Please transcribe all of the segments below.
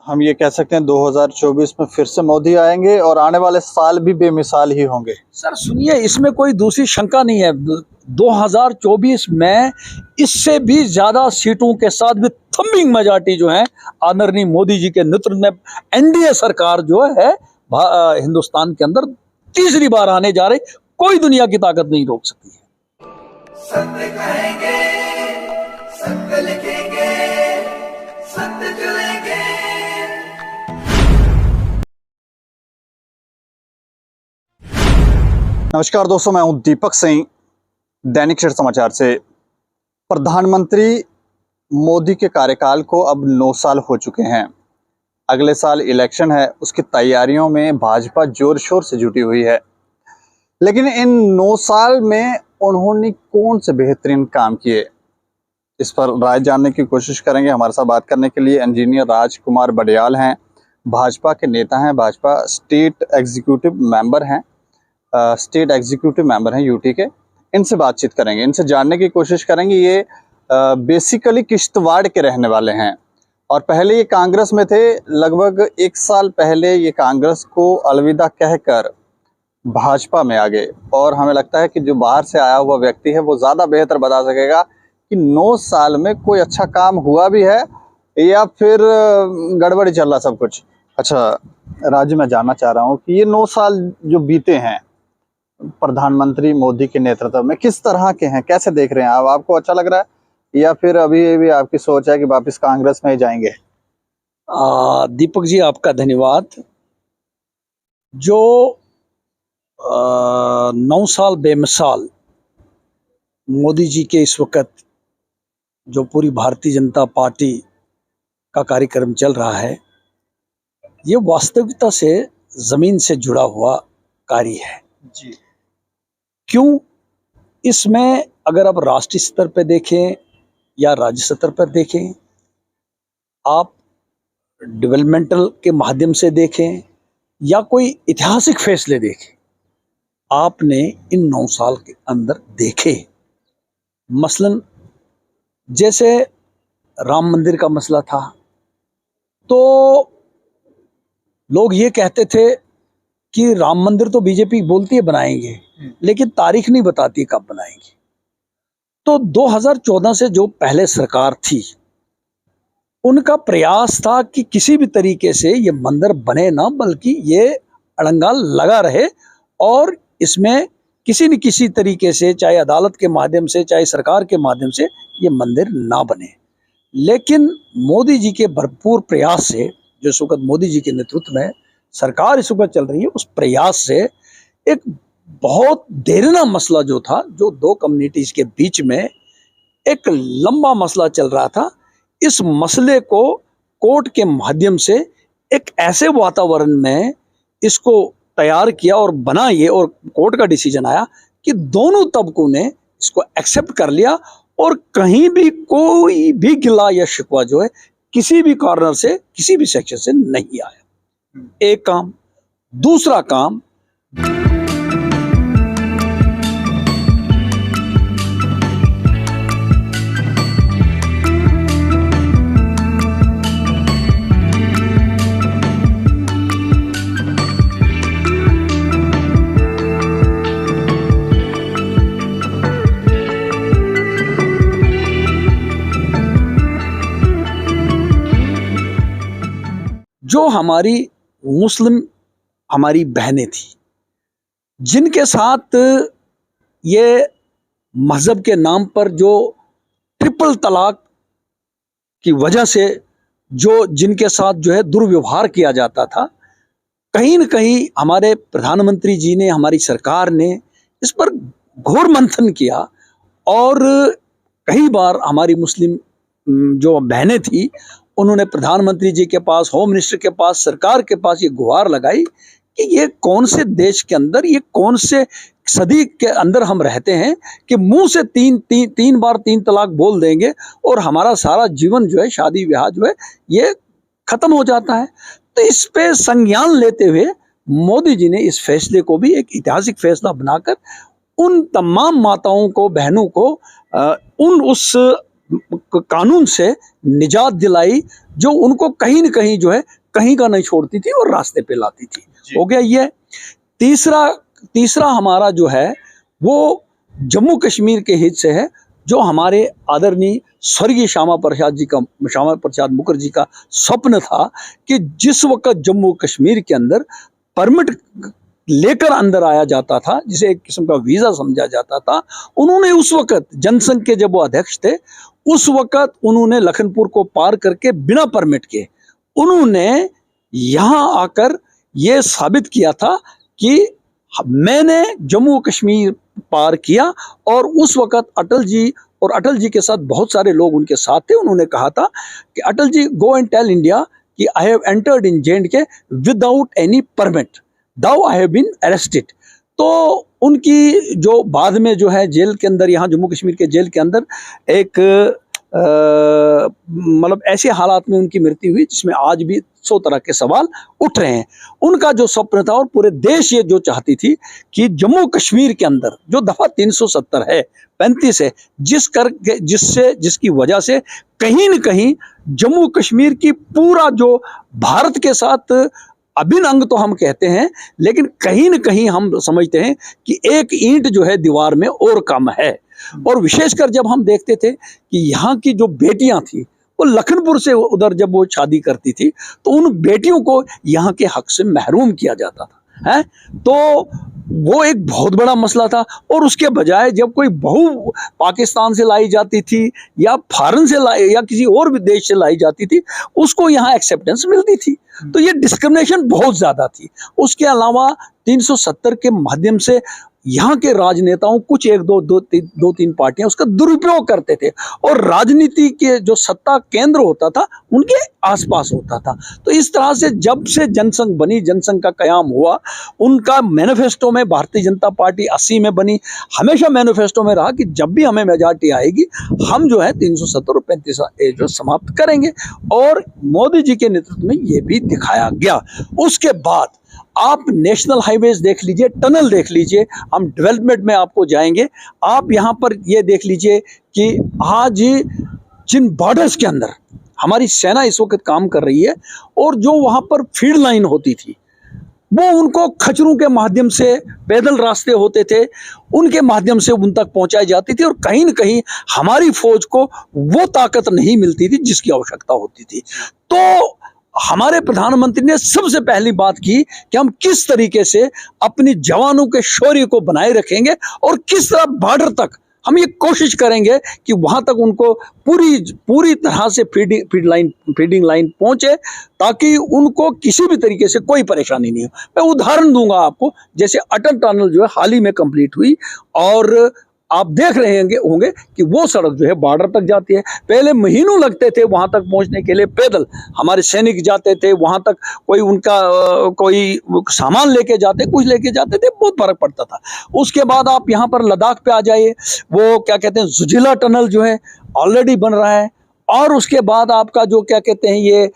हम ये कह सकते हैं 2024 में फिर से मोदी आएंगे और आने वाले साल भी बेमिसाल ही होंगे। सर सुनिए, इसमें कोई दूसरी शंका नहीं है। 2024 में इससे भी ज्यादा सीटों के साथ भी थम्बिंग मेजॉरिटी जो है आदरणीय मोदी जी के नेतृत्व में एनडीए सरकार जो है हिंदुस्तान के अंदर तीसरी बार आने जा रही। कोई दुनिया की ताकत नहीं रोक सकती है। सत्य कहेंगे, सत्य लिखेंगे, सत्य चलेंगे। नमस्कार दोस्तों, मैं हूं दीपक सिंह, दैनिक क्षेत्र समाचार से। प्रधानमंत्री मोदी के कार्यकाल को अब 9 साल हो चुके हैं। अगले साल इलेक्शन है, उसकी तैयारियों में भाजपा जोर शोर से जुटी हुई है। लेकिन इन 9 साल में उन्होंने कौन से बेहतरीन काम किए, इस पर राय जानने की कोशिश करेंगे। हमारे साथ बात करने के लिए इंजीनियर राजकुमार बड़याल हैं, भाजपा के नेता हैं, भाजपा स्टेट एग्जीक्यूटिव मेंबर हैं यूटी के। इनसे बातचीत करेंगे, इनसे जानने की कोशिश करेंगे। ये बेसिकली किश्तवाड़ के रहने वाले हैं और पहले ये कांग्रेस में थे। लगभग 1 साल पहले ये कांग्रेस को अलविदा कहकर भाजपा में आ गए और हमें लगता है कि जो बाहर से आया हुआ व्यक्ति है वो ज़्यादा बेहतर बता सकेगा कि 9 साल में कोई अच्छा काम हुआ भी है या फिर गड़बड़ी चल रहा सब कुछ। अच्छा राजू, मैं जानना चाह रहा हूँ कि ये 9 साल जो बीते हैं प्रधानमंत्री मोदी के नेतृत्व में, किस तरह के हैं, कैसे देख रहे हैं आप? आपको अच्छा लग रहा है या फिर अभी भी आपकी सोच है कि वापस कांग्रेस में ही जाएंगे? दीपक जी, आपका धन्यवाद। जो 9 साल बेमिसाल मोदी जी के इस वक्त जो पूरी भारतीय जनता पार्टी का कार्यक्रम चल रहा है, ये वास्तविकता से जमीन से जुड़ा हुआ कार्य है जी। क्यों? इसमें अगर आप राष्ट्रीय स्तर पर देखें या राज्य स्तर पर देखें, आप डेवलपमेंटल के माध्यम से देखें या कोई ऐतिहासिक फैसले देखें, आपने इन 9 साल के अंदर देखे। मसलन जैसे राम मंदिर का मसला था, तो लोग ये कहते थे कि राम मंदिर तो बीजेपी बोलती है बनाएंगे, लेकिन तारीख नहीं बताती कब बनाएंगे। तो 2014 से जो पहले सरकार थी, उनका प्रयास था कि किसी भी तरीके से ये मंदिर बने ना, बल्कि ये अड़ंगा लगा रहे और इसमें किसी न किसी तरीके से, चाहे अदालत के माध्यम से, चाहे सरकार के माध्यम से, ये मंदिर ना बने। लेकिन मोदी जी के भरपूर प्रयास से, जो इस वक्त मोदी जी के नेतृत्व में सरकार इस वक्त चल रही है, उस प्रयास से एक बहुत देरना मसला जो था, जो 2 कम्युनिटीज के बीच में एक लंबा मसला चल रहा था, इस मसले को कोर्ट के माध्यम से एक ऐसे वातावरण में इसको तैयार किया और बना ये, और कोर्ट का डिसीजन आया कि दोनों तबकों ने इसको एक्सेप्ट कर लिया और कहीं भी कोई भी गिला या शिकवा जो है किसी भी कॉर्नर से, किसी भी सेक्शन से नहीं आया। एक काम। दूसरा काम, जो हमारी बहनें थी, जिनके साथ ये मजहब के नाम पर जो ट्रिपल तलाक की वजह से जिनके साथ जो है दुर्व्यवहार किया जाता था, कहीं न कहीं हमारे प्रधानमंत्री जी ने, हमारी सरकार ने इस पर घोर मंथन किया और कई बार हमारी मुस्लिम जो बहनें थी, उन्होंने प्रधानमंत्री जी के पास, होम मिनिस्टर के पास, सरकार के पास ये गुहार लगाई कि ये कौन से देश के अंदर, ये कौन से सदी के अंदर हम रहते हैं कि मुंह से तीन बार 3 तलाक बोल देंगे और हमारा सारा जीवन जो है, शादी ब्याह जो है, ये खत्म हो जाता है। तो इस पे संज्ञान लेते हुए मोदी जी ने इस फैसले को भी एक ऐतिहासिक फैसला बनाकर उन तमाम माताओं को, बहनों को उस कानून से निजात दिलाई, जो उनको कहीं न कहीं जो है कहीं का नहीं छोड़ती थी और रास्ते पे लाती थी। हो गया ये। तीसरा हमारा जो है वो जम्मू कश्मीर के हित से है, जो हमारे आदरणीय स्वर्गीय श्यामा प्रसाद मुखर्जी का स्वप्न था कि जिस वक्त जम्मू कश्मीर के अंदर परमिट लेकर अंदर आया जाता था, जिसे एक किस्म का वीजा समझा जाता था, उन्होंने उस वक्त जनसंघ के जब वो अध्यक्ष थे, उस वक्त उन्होंने लखनपुर को पार करके बिना परमिट के उन्होंने यहां आकर ये साबित किया था कि मैंने जम्मू कश्मीर पार किया। और उस वक्त अटल जी के साथ बहुत सारे लोग उनके साथ थे। उन्होंने कहा था कि Atal ji, go and tell India कि I have entered in J&K without any permit, now I have been arrested. तो उनकी जो बाद में जो है जेल के अंदर, यहाँ जम्मू कश्मीर के जेल के अंदर एक मतलब ऐसे हालात में उनकी मृत्यु हुई जिसमें आज भी 100 तरह के सवाल उठ रहे हैं। उनका जो स्वप्न था, और पूरे देश ये जो चाहती थी कि जम्मू कश्मीर के अंदर जो दफा 370 है, 35 है, जिसकी वजह से कहीं न कहीं जम्मू कश्मीर की पूरा जो भारत के साथ अभिन्न अंग तो हम कहते हैं, लेकिन कहीं न कहीं हम समझते हैं कि एक ईंट जो है दीवार में और कम है। और विशेषकर जब हम देखते थे कि यहाँ की जो बेटियां थी वो लखनपुर से उधर जब वो शादी करती थी तो उन बेटियों को यहाँ के हक से महरूम किया जाता था, है। तो वो एक बहुत बड़ा मसला था। और उसके बजाय जब कोई बहू पाकिस्तान से लाई जाती थी या फॉरेन से लाई या किसी और भी देश से लाई जाती थी, उसको यहाँ एक्सेप्टेंस मिलती थी। तो ये डिस्क्रिमिनेशन बहुत ज्यादा थी। उसके अलावा 370 के माध्यम से यहाँ के राजनेताओं, कुछ एक दो तीन पार्टियां उसका दुरुपयोग करते थे, और राजनीति के जो सत्ता केंद्र होता था उनके आसपास होता था। तो इस तरह से जब से जनसंघ बनी, जनसंघ का कयाम हुआ, उनका मैनिफेस्टो में भारतीय जनता पार्टी 80 में बनी, हमेशा मैनिफेस्टो में रहा कि जब भी हमें मेजॉरिटी आएगी हम जो है 370 और 35 जो समाप्त करेंगे, और मोदी जी के नेतृत्व में ये भी दिखाया गया। उसके बाद आप नेशनल हाईवेज देख लीजिए, टनल देख लीजिए, हम डेवलपमेंट में आपको जाएंगे। आप यहाँ पर ये देख लीजिए कि आज जिन बॉर्डर्स के अंदर हमारी सेना इस वक्त काम कर रही है, और जो वहाँ पर फील्ड लाइन होती थी वो उनको खच्चरों के माध्यम से, पैदल रास्ते होते थे, उनके माध्यम से उन तक पहुंचाई जाती थी, और कहीं न कहीं हमारी फौज को वो ताकत नहीं मिलती थी जिसकी आवश्यकता होती थी। तो हमारे प्रधानमंत्री ने सबसे पहली बात की कि हम किस तरीके से अपनी जवानों के शौर्य को बनाए रखेंगे और किस तरह बॉर्डर तक हम ये कोशिश करेंगे कि वहां तक उनको पूरी तरह से फीडिंग लाइन पहुंचे, ताकि उनको किसी भी तरीके से कोई परेशानी नहीं हो। मैं उदाहरण दूंगा आपको, जैसे अटल टनल जो है हाल ही में कंप्लीट हुई, और आप देख रहे होंगे कि वो सड़क जो है बॉर्डर तक जाती है। पहले महीनों लगते थे वहां तक पहुंचने के लिए, पैदल हमारे सैनिक जाते थे वहां तक, कोई उनका कोई सामान लेके जाते, कुछ लेके जाते थे, बहुत फर्क पड़ता था। उसके बाद आप यहाँ पर लद्दाख पे आ जाइए, वो क्या कहते हैं जुजिला टनल जो है ऑलरेडी बन रहा है, और उसके बाद आपका जो क्या कहते हैं ये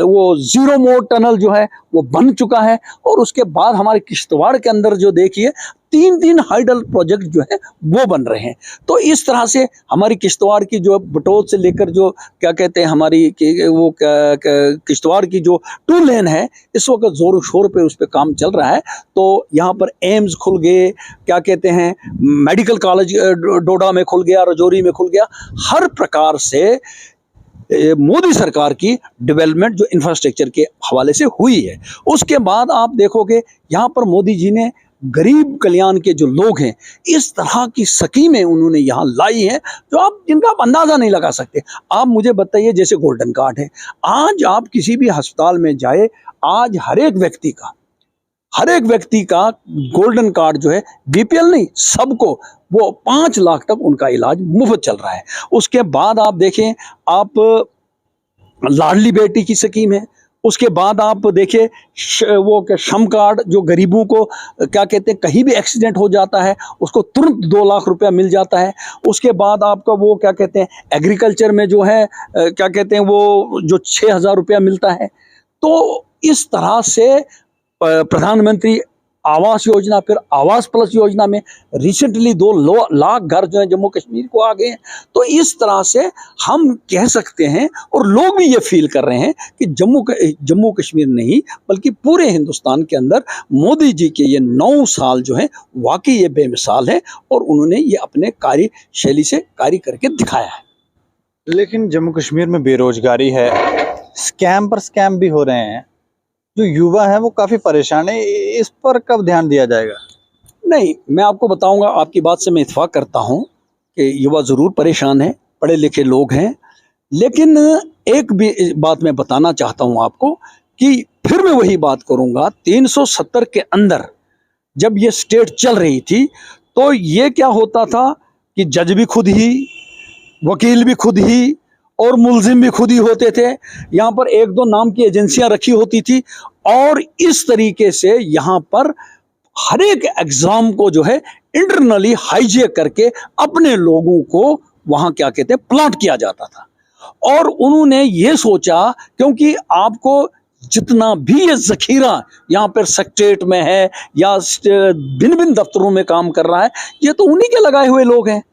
वो जीरो मोड टनल जो है वो बन चुका है, और उसके बाद हमारे किश्तवाड़ के अंदर जो देखिए 3 हाइडल प्रोजेक्ट जो है वो बन रहे हैं। तो इस तरह से हमारी किश्तवाड़ की जो बटोत से लेकर जो क्या कहते हैं हमारी वो किश्तवाड़ की जो 2 लेन है, इस वक्त जोर शोर पे उस पर काम चल रहा है। तो यहाँ पर एम्स खुल गए, क्या कहते हैं मेडिकल कॉलेज डोडा में खुल गया, राजौरी में खुल गया। हर प्रकार से मोदी सरकार की डेवलपमेंट जो इंफ्रास्ट्रक्चर के हवाले से हुई है। उसके बाद आप देखोगे यहाँ पर मोदी जी ने गरीब कल्याण के जो लोग हैं, इस तरह की स्कीमें उन्होंने यहाँ लाई हैं जो जिनका आप अंदाजा नहीं लगा सकते। आप मुझे बताइए, जैसे गोल्डन कार्ड है, आज आप किसी भी अस्पताल में जाए, आज हर एक व्यक्ति का गोल्डन कार्ड जो है, बीपीएल नहीं, सबको वो 5 लाख तक उनका इलाज मुफ्त चल रहा है। उसके बाद आप देखें, आप लाडली बेटी की स्कीम है। उसके बाद आप देखिए वो श्रम कार्ड, जो गरीबों को क्या कहते हैं कहीं भी एक्सीडेंट हो जाता है उसको तुरंत 2 लाख रुपया मिल जाता है। उसके बाद आपका वो क्या कहते हैं एग्रीकल्चर में जो है क्या कहते हैं वो जो 6,000 रुपया मिलता है। तो इस तरह से प्रधानमंत्री आवास योजना, फिर आवास प्लस योजना में रिसेंटली 2 लाख घर जो है जम्मू कश्मीर को आ गए हैं। तो इस तरह से हम कह सकते हैं और लोग भी ये फील कर रहे हैं कि जम्मू कश्मीर नहीं बल्कि पूरे हिंदुस्तान के अंदर मोदी जी के ये 9 साल जो है वाकई ये बेमिसाल है और उन्होंने ये अपने कार्यशैली से कार्य करके दिखाया है। लेकिन जम्मू कश्मीर में बेरोजगारी है, स्कैम पर स्कैम भी हो रहे हैं, जो युवा है वो काफी परेशान है, इस पर कब ध्यान दिया जाएगा? नहीं, मैं आपको बताऊंगा, आपकी बात से मैं इत्फाक करता हूं कि युवा ज़रूर परेशान है, पढ़े लिखे लोग हैं, लेकिन एक भी बात मैं बताना चाहता हूं आपको कि फिर मैं वही बात करूंगा, 370 के अंदर जब ये स्टेट चल रही थी तो ये क्या होता था कि जज भी खुद ही, वकील भी खुद ही और मुलजिम भी खुद ही होते थे। यहाँ पर 1-2 नाम की एजेंसियां रखी होती थी और इस तरीके से यहाँ पर हर एक एग्जाम को जो है इंटरनली हाईजेक करके अपने लोगों को वहां क्या कहते हैं प्लांट किया जाता था। और उन्होंने ये सोचा क्योंकि आपको जितना भी ये जखीरा यहाँ पर सेक्रेटेरिएट में है या भिन्न भिन्न दफ्तरों में काम कर रहा है, ये तो उन्हीं के लगाए हुए लोग हैं।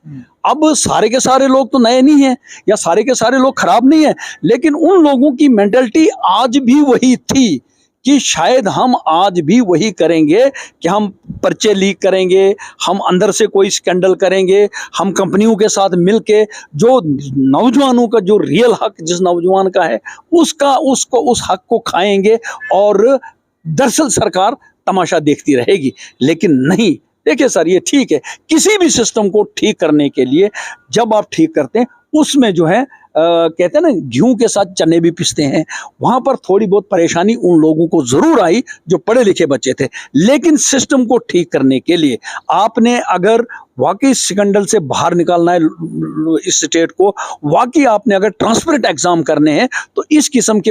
अब सारे के सारे लोग तो नए नहीं हैं या सारे के सारे लोग खराब नहीं हैं, लेकिन उन लोगों की मेंटालिटी आज भी वही थी कि शायद हम आज भी वही करेंगे कि हम पर्चे लीक करेंगे, हम अंदर से कोई स्कैंडल करेंगे, हम कंपनियों के साथ मिलके जो नौजवानों का जो रियल हक जिस नौजवान का है उसको उस हक को खाएंगे और दरअसल सरकार तमाशा देखती रहेगी। लेकिन नहीं, देखिए सर, ये ठीक है, किसी भी सिस्टम को ठीक करने के लिए जब आप ठीक करते हैं उसमें जो है कहते हैं ना गेहूं के साथ चने भी पिसते हैं, वहां पर थोड़ी बहुत परेशानी उन लोगों को जरूर आई जो पढ़े लिखे बच्चे थे। लेकिन सिस्टम को ठीक करने के लिए आपने अगर वाकई स्कैंडल से बाहर निकालना है इस स्टेट को, वाकई आपने अगर ट्रांसपेरेंट एग्जाम करने हैं तो इस किस्म के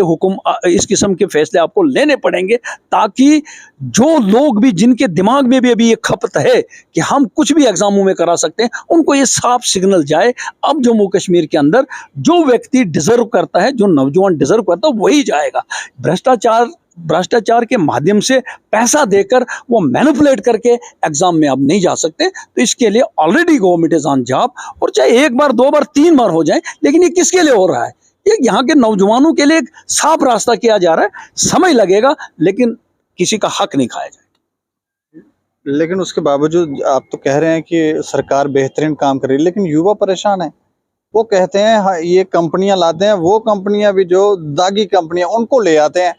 इस किस्म के फैसले आपको लेने पड़ेंगे, ताकि जो लोग भी जिनके दिमाग में भी अभी ये खपत है कि हम कुछ भी एग्जामों में करा सकते हैं, उनको ये साफ सिग्नल जाए अब जम्मू कश्मीर के अंदर जो व्यक्ति डिजर्व करता है, जो नौजवान डिजर्व करता है, वही जाएगा। भ्रष्टाचार के माध्यम से पैसा देकर वो मैनिपुलेट करके एग्जाम में अब नहीं जा सकते। तो इसके लिए already government is on job, और चाहे 1 बार 2 बार 3 बार हो जाए, लेकिन ये किसके लिए हो रहा है? ये यहाँ के नौजवानों के लिए एक साफ रास्ता किया जा रहा है। समय लगेगा लेकिन किसी का हक नहीं खाया जाएगा। लेकिन उसके बावजूद आप तो कह रहे हैं कि सरकार बेहतरीन काम कर रही है, लेकिन युवा परेशान है। वो कहते हैं हाँ, ये कंपनियां लाते हैं, वो कंपनियां भी जो दागी कंपनियां उनको ले आते हैं।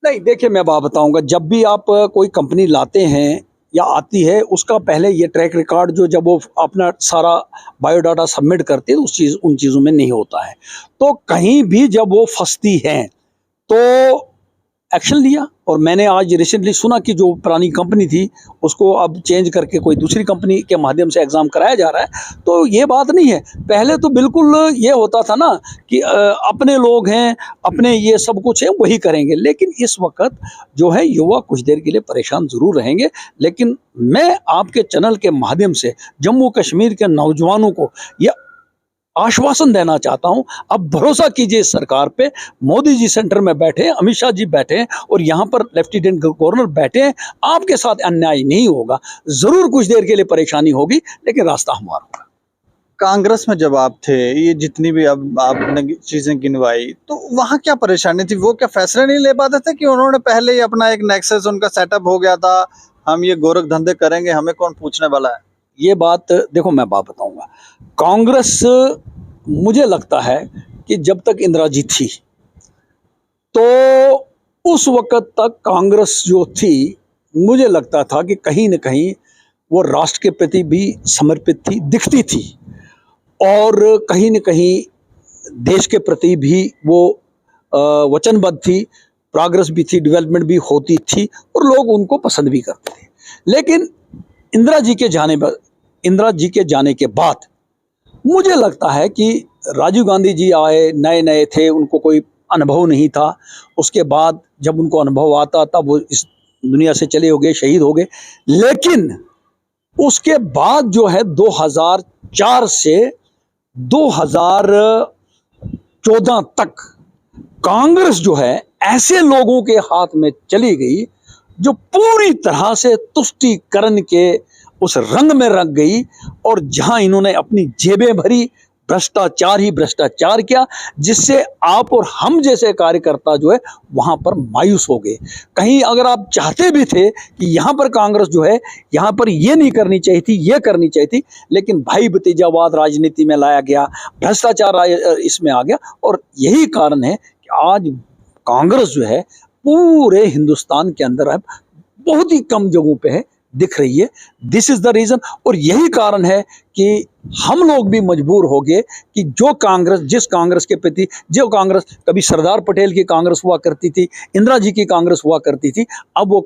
नहीं, देखिए मैं बात बताऊंगा, जब भी आप कोई कंपनी लाते हैं या आती है, उसका पहले ये ट्रैक रिकॉर्ड जो जब वो अपना सारा बायोडाटा सबमिट करती है तो उन चीज़ों में नहीं होता है। तो कहीं भी जब वो फंसती हैं तो एक्शन लिया। और मैंने आज रिसेंटली सुना कि जो पुरानी कंपनी थी उसको अब चेंज करके कोई दूसरी कंपनी के माध्यम से एग्ज़ाम कराया जा रहा है। तो ये बात नहीं है, पहले तो बिल्कुल ये होता था ना कि अपने लोग हैं, अपने ये सब कुछ है, वही करेंगे। लेकिन इस वक्त जो है युवा कुछ देर के लिए परेशान ज़रूर रहेंगे। लेकिन मैं आपके चैनल के माध्यम से जम्मू कश्मीर के नौजवानों को यह आश्वासन देना चाहता हूं, अब भरोसा कीजिए इस सरकार पे। मोदी जी सेंटर में बैठे हैं, अमित शाह जी बैठे हैं और यहाँ पर लेफ्टिनेंट गवर्नर बैठे हैं। आपके साथ अन्याय नहीं होगा, जरूर कुछ देर के लिए परेशानी होगी लेकिन रास्ता हमारा होगा। कांग्रेस में जब आप थे, ये जितनी भी अब आपने चीजें गिनवाई, तो वहाँ क्या परेशानी थी? वो क्या फैसले नहीं ले पाते थे कि उन्होंने पहले ही अपना एक नेक्सस उनका सेटअप हो गया था, हम ये गोरख धंधे करेंगे, हमें कौन पूछने वाला है? ये बात देखो, मैं बात बताऊंगा, कांग्रेस मुझे लगता है कि जब तक इंदिरा जी थी तो उस वक्त तक कांग्रेस जो थी, मुझे लगता था कि कहीं न कहीं वो राष्ट्र के प्रति भी समर्पित थी, दिखती थी, और कहीं न कहीं देश के प्रति भी वो वचनबद्ध थी, प्रोग्रेस भी थी, डेवलपमेंट भी होती थी और लोग उनको पसंद भी करते थे। लेकिन इंदिरा जी के जाने के बाद मुझे लगता है कि राजीव गांधी जी आए, नए नए थे, उनको कोई अनुभव नहीं था। उसके बाद जब उनको अनुभव आता तब वो इस दुनिया से चले हो गए, शहीद हो गए। लेकिन उसके बाद जो है 2004 से 2014 तक कांग्रेस जो है ऐसे लोगों के हाथ में चली गई जो पूरी तरह से तुष्टीकरण के उस रंग में रंग गई, और जहां इन्होंने अपनी जेबें भरी, भ्रष्टाचार ही भ्रष्टाचार किया, जिससे आप और हम जैसे कार्यकर्ता जो है वहां पर मायूस हो गए। कहीं अगर आप चाहते भी थे कि यहाँ पर कांग्रेस जो है यहाँ पर ये नहीं करनी चाहिए थी, ये करनी चाहिए थी, लेकिन भाई भतीजावाद राजनीति में लाया गया, भ्रष्टाचार इसमें आ गया, और यही कारण है कि आज कांग्रेस जो है पूरे हिंदुस्तान के अंदर है, बहुत ही कम जगहों पे है, दिख रही है। This is the reason. और यही कारण है कि हम लोग भी मजबूर हो गए कि जो कांग्रेस, जिस कांग्रेस के प्रति, जो कांग्रेस कभी सरदार पटेल की कांग्रेस हुआ करती थी, इंदिरा जी की कांग्रेस हुआ करती थी, अब वो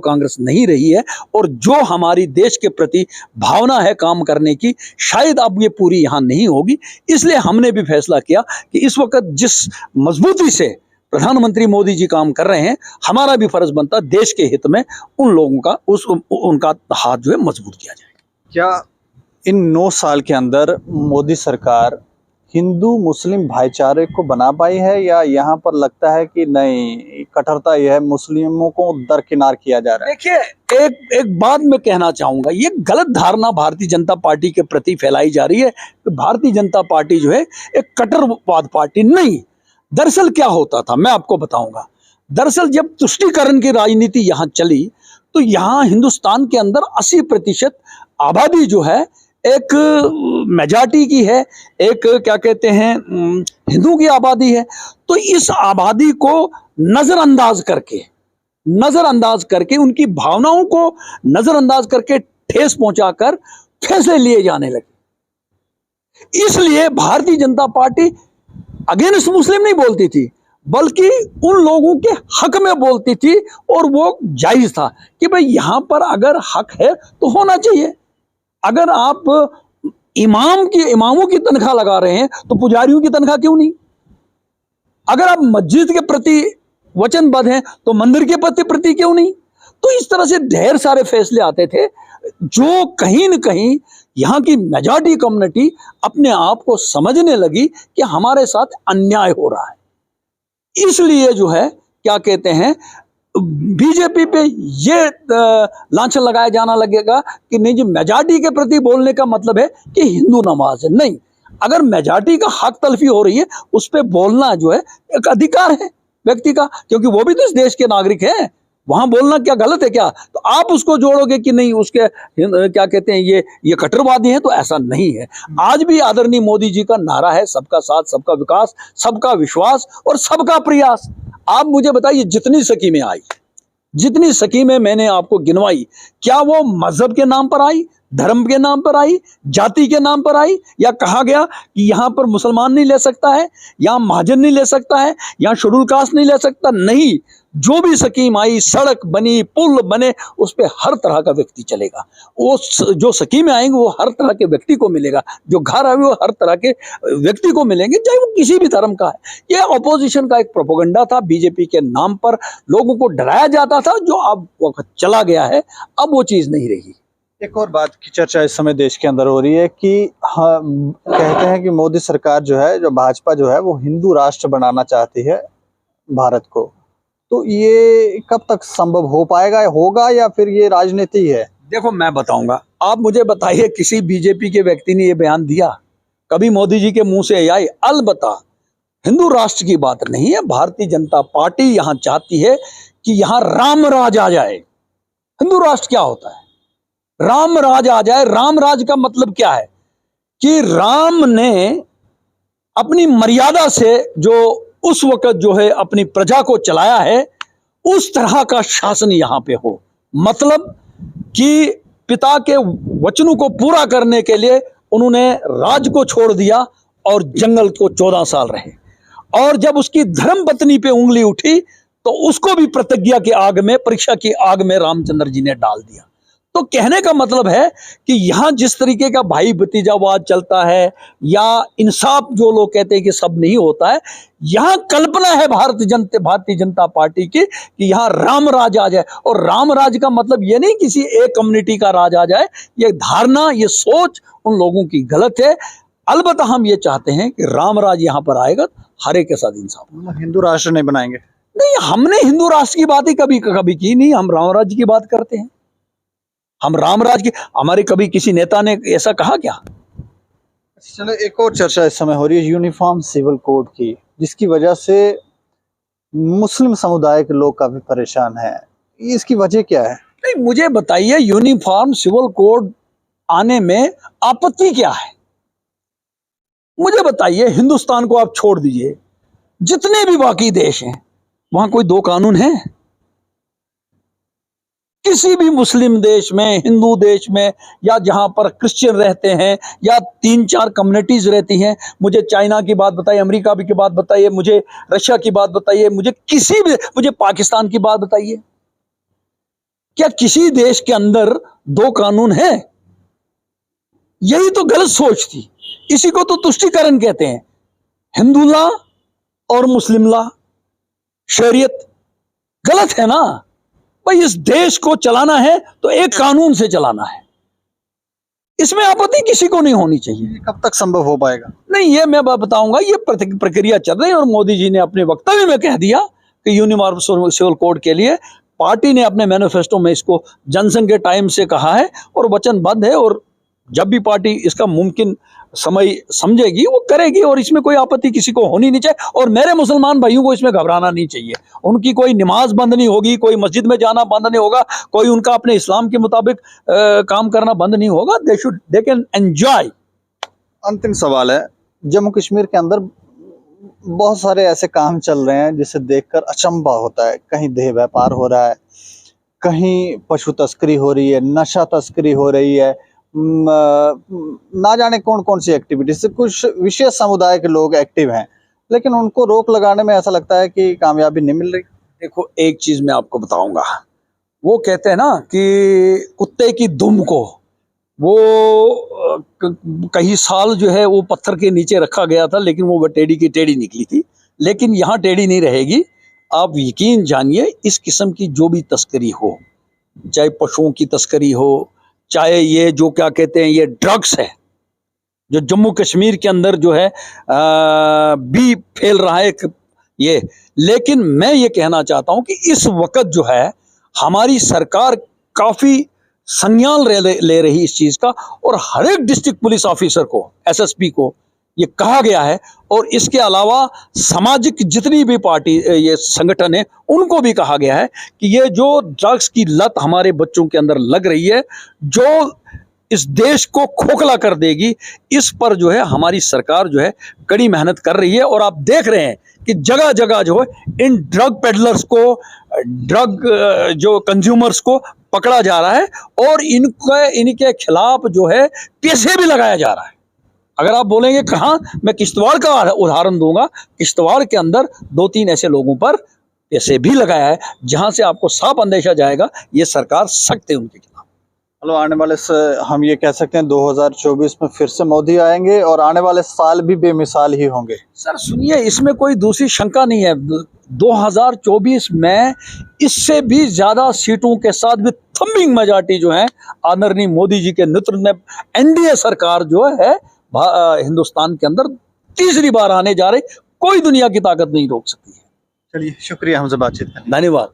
कांग्रेस नहीं रही है। और जो हमारी देश के प्रति भावना है काम करने की, शायद अब ये पूरी यहाँ नहीं होगी। इसलिए हमने भी फैसला किया कि इस वक्त जिस मजबूती से प्रधानमंत्री मोदी जी काम कर रहे हैं, हमारा भी फर्ज बनता है देश के हित में उन लोगों का उनका हाथ जो है मजबूत किया जाए। क्या इन 9 साल के अंदर मोदी सरकार हिंदू मुस्लिम भाईचारे को बना पाई है, या यहाँ पर लगता है कि नहीं, कट्टरता यह है, मुस्लिमों को दरकिनार किया जा रहा है? देखिए, एक बात मैं कहना चाहूंगा, ये गलत धारणा भारतीय जनता पार्टी के प्रति फैलाई जा रही है कि भारतीय जनता पार्टी जो है एक कट्टरवाद पार्टी नहीं। दरअसल क्या होता था मैं आपको बताऊंगा। दरअसल जब तुष्टीकरण की राजनीति यहाँ चली, तो यहाँ हिंदुस्तान के अंदर 80% आबादी जो है एक मेजॉरिटी की है, एक क्या कहते हैं हिंदू की आबादी है। तो इस आबादी को नजरअंदाज करके उनकी भावनाओं को नजरअंदाज करके ठेस पहुंचाकर फैसले लिए जाने लगे। इसलिए भारतीय जनता पार्टी अगेंस्ट मुस्लिम नहीं बोलती थी, बल्कि उन लोगों के हक में बोलती थी, और वो जायज था कि भाई यहां पर अगर हक है तो होना चाहिए। अगर आप इमामों की तनख्वाह लगा रहे हैं तो पुजारियों की तनख्वाह क्यों नहीं? अगर आप मस्जिद के प्रति वचनबद्ध हैं तो मंदिर के प्रति क्यों नहीं? तो इस तरह से ढेर सारे फैसले आते थे, जो कहीं न कहीं यहाँ की मेजॉरिटी कम्युनिटी अपने आप को समझने लगी कि हमारे साथ अन्याय हो रहा है। इसलिए जो है क्या कहते हैं, बीजेपी पे ये लांछन लगाया जाना लगेगा कि नहीं जी, मेजॉरिटी के प्रति बोलने का मतलब है कि हिंदू नवाज है। नहीं, अगर मेजॉरिटी का हक तलफी हो रही है, उस पर बोलना जो है एक अधिकार है व्यक्ति का, क्योंकि वो भी तो इस देश के नागरिक हैं। वहां बोलना क्या गलत है क्या? तो आप उसको जोड़ोगे कि नहीं उसके क्या कहते हैं ये कट्टरवादी हैं, तो ऐसा नहीं है। आज भी आदरणीय मोदी जी का नारा है सबका साथ, सबका विकास, सबका विश्वास और सबका प्रयास। आप मुझे बताइए, जितनी स्कीमें आई, जितनी स्कीमें मैंने आपको गिनवाई, क्या वो मजहब के नाम पर आई, धर्म के नाम पर आई, जाति के नाम पर आई, या कहा गया कि यहां पर मुसलमान नहीं ले सकता है, यहां महाजन नहीं ले सकता है, यहां शेड्यूल कास्ट नहीं ले सकता? नहीं, जो भी स्कीम आई, सड़क बनी, पुल बने, उस पर हर तरह का व्यक्ति चलेगा। वो जो स्कीमें आएंगी वो हर तरह के व्यक्ति को मिलेगा, जो घर आए वो हर तरह के व्यक्ति को मिलेंगे, चाहे वो किसी भी धर्म का है। ये ऑपोजिशन का एक प्रोपेगेंडा था, बीजेपी के नाम पर लोगों को डराया जाता था, जो अब वक्त चला गया है, अब वो चीज नहीं रही। एक और बात की चर्चा इस समय देश के अंदर हो रही है कि कहते हैं कि मोदी सरकार जो है, जो भाजपा जो है, वो हिंदू राष्ट्र बनाना चाहती है भारत को। तो ये कब तक संभव हो पाएगा, होगा, या फिर ये राजनीति है? देखो, मैं बताऊंगा, आप मुझे बताइए किसी बीजेपी के व्यक्ति ने ये बयान दिया कभी मोदी जी के मुंह से? आई अलबत्ता हिंदू राष्ट्र की बात नहीं है। भारतीय जनता पार्टी यहां चाहती है कि यहां राम राज आ जाए। हिंदू राष्ट्र क्या होता है? राम राज आ जाए। राम राज का मतलब क्या है कि राम ने अपनी मर्यादा से जो उस वक्त जो है अपनी प्रजा को चलाया है, उस तरह का शासन यहां पे हो। मतलब कि पिता के वचनों को पूरा करने के लिए उन्होंने राज को छोड़ दिया और जंगल को 14 साल रहे, और जब उसकी धर्म पत्नी पे उंगली उठी तो उसको भी प्रतिज्ञा की आग में, परीक्षा की आग में रामचंद्र जी ने डाल दिया। तो कहने का मतलब है कि यहां जिस तरीके का भाई भतीजावाद चलता है, या इंसाफ जो लोग कहते हैं कि सब नहीं होता है, यहां कल्पना है भारतीय जनता पार्टी की कि यहां राम राज आ जाए। और राम राज का मतलब ये नहीं किसी एक कम्युनिटी का राज आ जाए। ये धारणा, ये सोच उन लोगों की गलत है। अलबत्ता हम ये चाहते हैं कि राम राज यहां पर आएगा, हर एक के साथ इंसाफ। हिंदू राष्ट्र नहीं बनाएंगे? नहीं, हमने हिंदू राष्ट्र की बात ही कभी कभी की नहीं। हम राम राज्य की बात करते हैं। हम राम राज्य की, हमारे कभी किसी नेता ने ऐसा कहा क्या? चलो, एक और चर्चा इस समय हो रही है यूनिफॉर्म सिविल कोड की, जिसकी वजह से मुस्लिम समुदाय के लोग काफी परेशान हैं। इसकी वजह क्या है? नहीं, मुझे बताइए, यूनिफॉर्म सिविल कोड आने में आपत्ति क्या है? मुझे बताइए, हिंदुस्तान को आप छोड़ दीजिए, जितने भी बाकी देश हैं वहां कोई दो कानून हैं? किसी भी मुस्लिम देश में, हिंदू देश में, या जहां पर क्रिश्चियन रहते हैं, या 3-4 कम्युनिटीज रहती हैं, मुझे चाइना की बात बताइए, अमेरिका की बात बताइए, मुझे रशिया की बात बताइए, मुझे पाकिस्तान की बात बताइए, क्या किसी देश के अंदर दो कानून हैं? यही तो गलत सोच थी। इसी को तो तुष्टीकरण कहते हैं। हिंदू लॉ और मुस्लिम लॉ, शरीयत, गलत है ना भाई। इस देश को चलाना है तो एक कानून से चलाना है, इसमें आपत्ति किसी को नहीं होनी चाहिए। कब तक संभव हो पाएगा? नहीं, ये मैं बताऊंगा, ये प्रक्रिया चल रही है। और मोदी जी ने अपने वक्तव्य में कह दिया कि यूनिफॉर्म सिविल कोड के लिए पार्टी ने अपने मैनिफेस्टो में इसको जनसंघ के टाइम से कहा है और वचनबद्ध है, और जब भी पार्टी इसका मुमकिन समय समझेगी वो करेगी, और इसमें कोई आपत्ति किसी को होनी नहीं चाहिए। और मेरे मुसलमान भाइयों को इसमें घबराना नहीं चाहिए। उनकी कोई नमाज बंद नहीं होगी, कोई मस्जिद में जाना बंद नहीं होगा, कोई उनका अपने इस्लाम के मुताबिक काम करना बंद नहीं होगा। They can enjoy. अंतिम सवाल है, जम्मू कश्मीर के अंदर बहुत सारे ऐसे काम चल रहे हैं जिसे देखकर अचंभा होता है। कहीं देह व्यापार हो रहा है, कहीं पशु तस्करी हो रही है, नशा तस्करी हो रही है, ना जाने कौन कौन सी एक्टिविटी से कुछ विशेष समुदाय के लोग एक्टिव हैं, लेकिन उनको रोक लगाने में ऐसा लगता है कि कामयाबी नहीं मिल रही। देखो, एक चीज मैं आपको बताऊंगा, वो कहते हैं ना कि कुत्ते की दुम को वो कई साल जो है वो पत्थर के नीचे रखा गया था, लेकिन वो टेढ़ी की टेढ़ी निकली थी। लेकिन यहाँ टेढ़ी नहीं रहेगी। आप यकीन जानिए, इस किस्म की जो भी तस्करी हो, चाहे पशुओं की तस्करी हो, चाहे ये जो क्या कहते हैं ये ड्रग्स है जो जम्मू कश्मीर के अंदर जो है भी फैल रहा है ये। लेकिन मैं ये कहना चाहता हूं कि इस वक्त जो है हमारी सरकार काफी संज्ञान ले रही इस चीज का, और हर एक डिस्ट्रिक्ट पुलिस ऑफिसर को, एसएसपी को ये कहा गया है, और इसके अलावा सामाजिक जितनी भी पार्टी ये संगठन है उनको भी कहा गया है कि ये जो ड्रग्स की लत हमारे बच्चों के अंदर लग रही है, जो इस देश को खोखला कर देगी, इस पर जो है हमारी सरकार जो है कड़ी मेहनत कर रही है। और आप देख रहे हैं कि जगह जगह जो है इन ड्रग पेडलर्स को, ड्रग जो कंज्यूमर्स को पकड़ा जा रहा है, और इनके खिलाफ जो है पैसे भी लगाया जा रहा है। अगर आप बोलेंगे कहाँ, मैं किश्तवाड़ का उदाहरण दूंगा। किश्तवाड़ के अंदर 2-3 ऐसे लोगों पर पैसे भी लगाया है, जहां से आपको साफ अंदेशा जाएगा ये सरकार सख्त है उनके खिलाफ। हेलो, आने वाले हम ये कह सकते हैं 2024 में फिर से मोदी आएंगे और आने वाले साल भी बेमिसाल ही होंगे। सर सुनिए, इसमें कोई दूसरी शंका नहीं है। 2024 में इससे भी ज्यादा सीटों के साथ भी थम्बिंग मेजॉरिटी जो है आदरणीय मोदी जी के नेतृत्व में एनडीए सरकार जो है हिंदुस्तान के अंदर तीसरी बार आने जा रही। कोई दुनिया की ताकत नहीं रोक सकती है। चलिए, शुक्रिया हमसे बातचीत करने। धन्यवाद।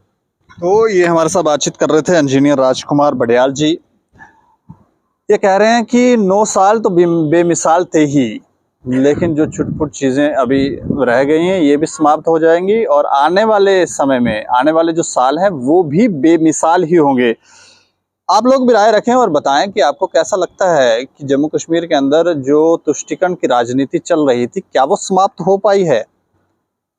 तो ये हमारे साथ बातचीत कर रहे थे इंजीनियर राजकुमार बड़याल जी। ये कह रहे हैं कि 9 साल तो बेमिसाल थे ही, लेकिन जो छुटपुट चीज़ें अभी रह गई हैं ये भी समाप्त हो जाएंगी, और आने वाले समय में आने वाले जो साल हैं वो भी बेमिसाल ही होंगे। आप लोग भी राय रखें और बताएं कि आपको कैसा लगता है कि जम्मू कश्मीर के अंदर जो तुष्टिकरण की राजनीति चल रही थी, क्या वो समाप्त हो पाई है?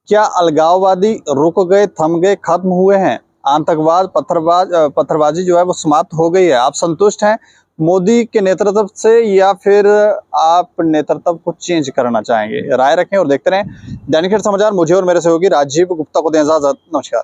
क्या अलगाववादी रुक गए, थम गए, खत्म हुए हैं? आतंकवाद, पत्थरबाजी जो है वो समाप्त हो गई है? आप संतुष्ट हैं मोदी के नेतृत्व से, या फिर आप नेतृत्व को चेंज करना चाहेंगे? राय रखें और देखते रहें दैनिक समाचार। मुझे और मेरे सहयोगी राजीव गुप्ता को दें इजाजत। नमस्कार।